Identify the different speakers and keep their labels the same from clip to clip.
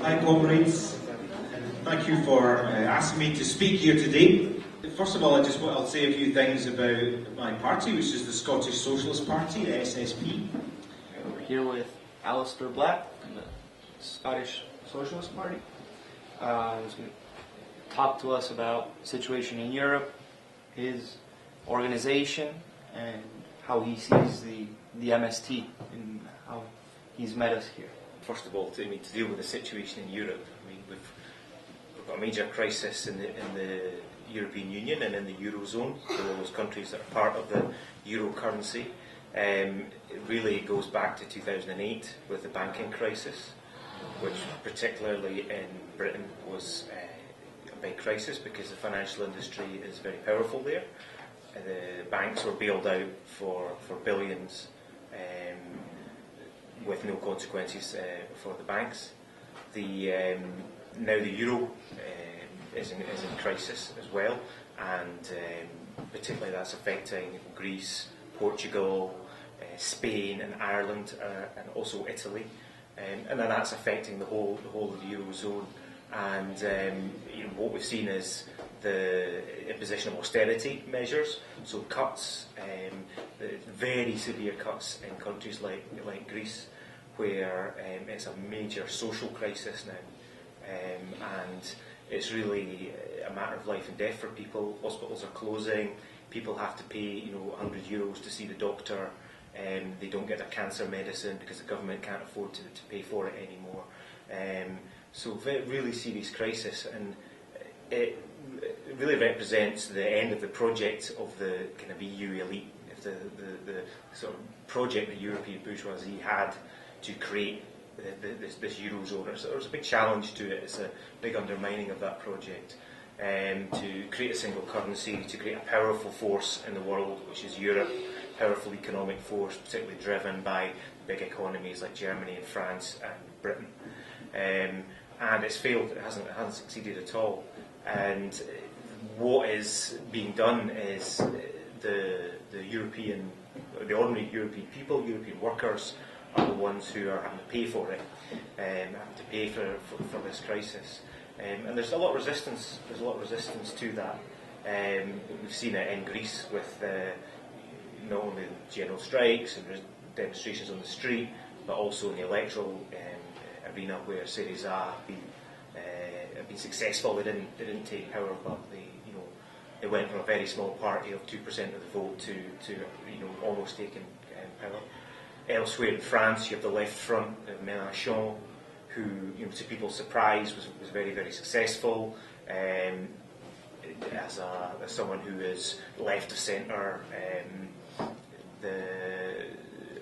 Speaker 1: Hi comrades, thank you for asking me to speak here today. First of all, I'll say a few things about my party, which is the Scottish Socialist Party, the SSP.
Speaker 2: We're here with Alister Black from the Scottish Socialist Party. He's going to talk to us about the situation in Europe, his organisation, and how he sees the MST and how he's met us here.
Speaker 3: First of all, to deal with the situation in Europe, we've got a major crisis in the European Union and in the Eurozone, so those countries that are part of the euro currency. It really goes back to 2008 with the banking crisis, which particularly in Britain was a big crisis because the financial industry is very powerful there. The banks were bailed out for billions with no consequences for the banks. Now the euro is in crisis as well, and particularly that's affecting Greece, Portugal, Spain and Ireland, and also Italy, and then that's affecting the whole of the eurozone. And what we've seen is the imposition of austerity measures, so cuts, very severe cuts in countries like Greece, where it's a major social crisis now, and it's really a matter of life and death for people. Hospitals are closing, people have to pay €100 to see the doctor, they don't get their cancer medicine because the government can't afford to pay for it anymore. So really serious crisis, and it really represents the end of the project of the kind of EU elite, the sort of project the European bourgeoisie had to create this eurozone. So there's a big challenge to it. It's a big undermining of that project, to create a single currency, to create a powerful force in the world, which is Europe, powerful economic force, particularly driven by big economies like Germany and France and Britain. And it's failed. It hasn't succeeded at all. And what is being done is the ordinary European people, European workers, are the ones who are having to pay for it, having to pay for this crisis. And there's a lot of resistance. There's a lot of resistance to that. We've seen it in Greece with not only general strikes and demonstrations on the street, but also in the electoral arena, where Syriza have been successful. They didn't take power, but they went from a very small party of 2% of the vote to almost taking power. Elsewhere in France, you have the left front of Mélenchon, who, to people's surprise, was very, very successful as someone who is left of centre.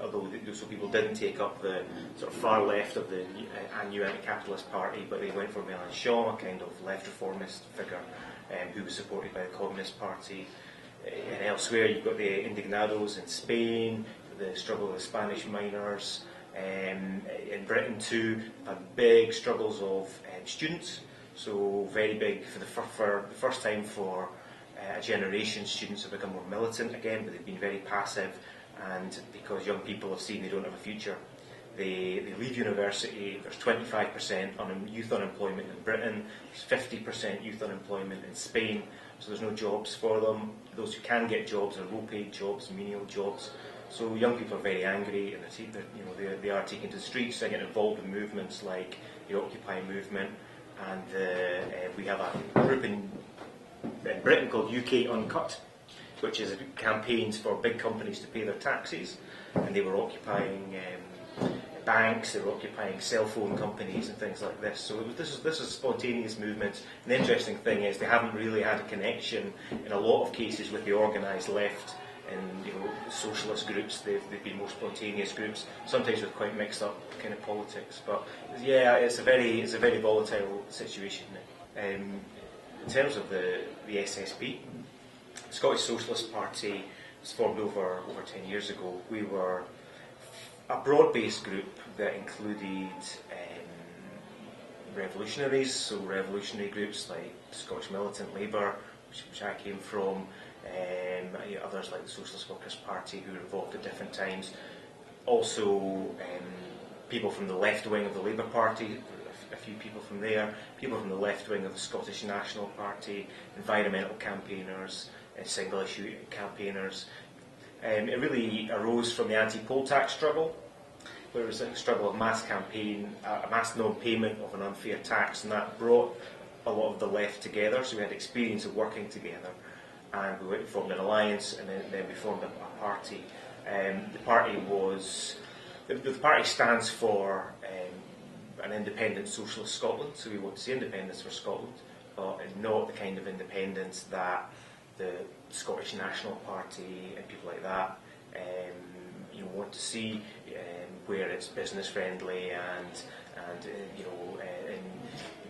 Speaker 3: Although people didn't take up the sort of far left of the new anti-capitalist party, but they went for Mélenchon, a kind of left reformist figure who was supported by the Communist Party. And elsewhere, you've got the Indignados in Spain, the struggle of the Spanish miners. In Britain too, big struggles of students. So very big for the first time for a generation. Students have become more militant again, but they've been very passive. And because young people have seen they don't have a future, they leave university. There's 25% youth unemployment in Britain. There's 50% youth unemployment in Spain. So there's no jobs for them. Those who can get jobs are low-paid jobs, menial jobs. So young people are very angry, and they are taken to the streets. They get involved in movements like the Occupy movement, and we have a group in Britain called UK Uncut, which is campaigns for big companies to pay their taxes, and they were occupying banks, they were occupying cell phone companies and things like this. So this is a spontaneous movement. And the interesting thing is they haven't really had a connection in a lot of cases with the organised left and socialist groups. They've been more spontaneous groups, sometimes with quite mixed up kind of politics. But yeah, it's a very volatile situation. In terms of the SSP, the Scottish Socialist Party was formed over 10 years ago. We were a broad-based group that included revolutionaries, so revolutionary groups like Scottish Militant Labour, which I came from, others like the Socialist Workers' Party who were involved at different times. Also, people from the left wing of the Labour Party, a few people from there, people from the left wing of the Scottish National Party, environmental campaigners, single issue campaigners. It really arose from the anti-poll tax struggle, where it was a struggle of mass campaign, a mass non-payment of an unfair tax, and that brought a lot of the left together. So we had experience of working together, and we formed an alliance, and then we formed a party. The party stands for an independent socialist Scotland, so we want to see independence for Scotland, but not the kind of independence that the Scottish National Party and people like that want to see, where it's business friendly and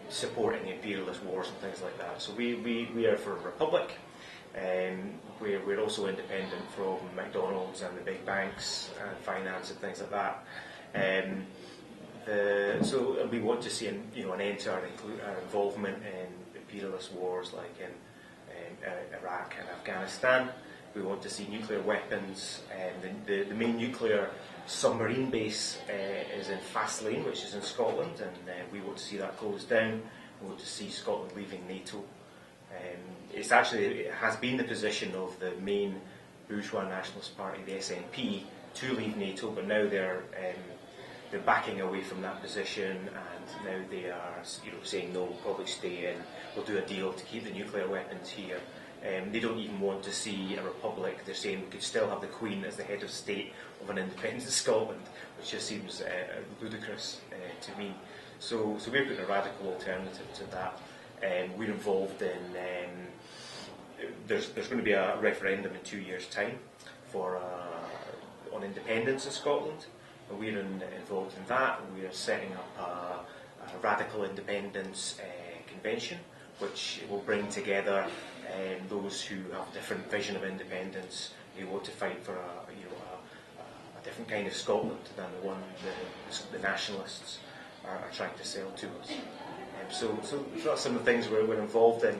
Speaker 3: supporting imperialist wars and things like that. So we are for a republic. We're also independent from McDonald's and the big banks and finance and things like that. So we want to see an end to our involvement in imperialist wars like in Iraq and Afghanistan. We want to see nuclear weapons. The main nuclear submarine base is in Faslane, which is in Scotland, and we want to see that closed down. We want to see Scotland leaving NATO. It has been the position of the main bourgeois nationalist party, the SNP, to leave NATO, but now they're backing away from that position, and now they are saying no, we'll probably stay in, we'll do a deal to keep the nuclear weapons here. They don't even want to see a republic. They're saying we could still have the Queen as the head of state of an independent Scotland, which just seems ludicrous to me. So we're putting a radical alternative to that. We're involved in. There's going to be a referendum in 2 years' time on independence in Scotland. And we're involved in that. We are setting up a radical independence convention, which will bring together those who have a different vision of independence, who want to fight for a different kind of Scotland than the one the nationalists are trying to sell to us. So that's some of the things we're involved in.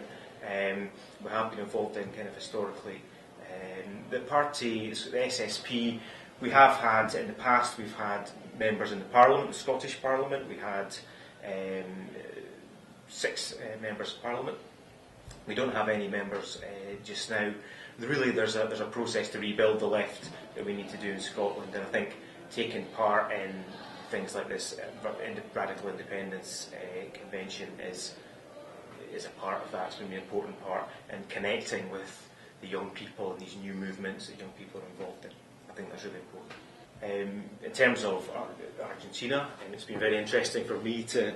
Speaker 3: We have been involved in kind of historically. The party, the SSP, we have had in the past. We've had members in the Parliament, the Scottish Parliament. We had 6 members of Parliament. We don't have any members just now. Really, there's a process to rebuild the left that we need to do in Scotland, and I think taking part in things like this radical independence convention is a part of that. It's going to be an important part, and connecting with the young people and these new movements that young people are involved in. I think that's really important. In terms of Argentina, it's been very interesting for me to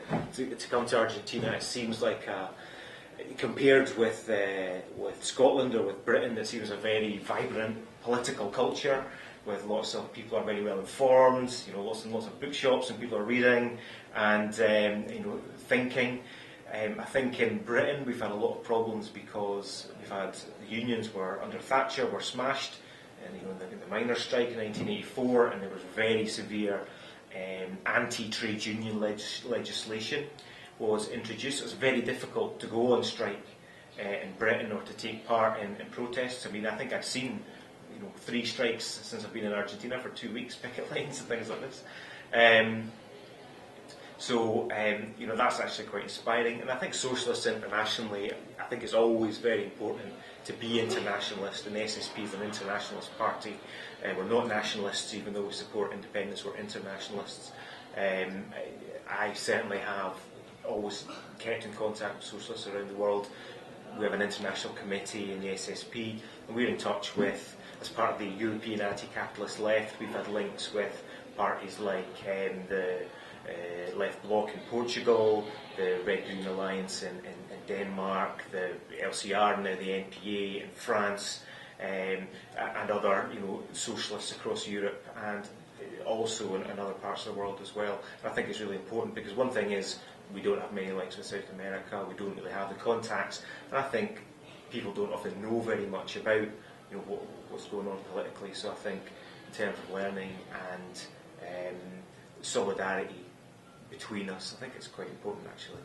Speaker 3: come to Argentina. It seems like compared with Scotland or with Britain, it seems a very vibrant political culture with lots of people are very well informed. Lots and lots of bookshops and people are reading and thinking. I think in Britain we've had a lot of problems because we've had the unions were under Thatcher were smashed, and the miners' strike in 1984, and there was very severe anti-trade union legislation was introduced. It was very difficult to go on strike in Britain or to take part in protests. I mean, I think I've seen 3 strikes since I've been in Argentina for 2 weeks, picket lines and things like this. So that's actually quite inspiring. And I think socialists internationally, I think it's always very important to be internationalist, and the SSP is an internationalist party. We're not nationalists, even though we support independence, we're internationalists. I certainly have always kept in contact with socialists around the world. We have an international committee in the SSP, and we're in touch with, as part of the European anti-capitalist left, we've had links with parties like the Left Bloc in Portugal, the Red Green Alliance in Denmark, the LCR, now the NPA in France, and other socialists across Europe, and also in other parts of the world as well. And I think it's really important because one thing is we don't have many links with South America, we don't really have the contacts, and I think people don't often know very much about what's going on politically. So I think in terms of learning and solidarity between us, I think it's quite important actually.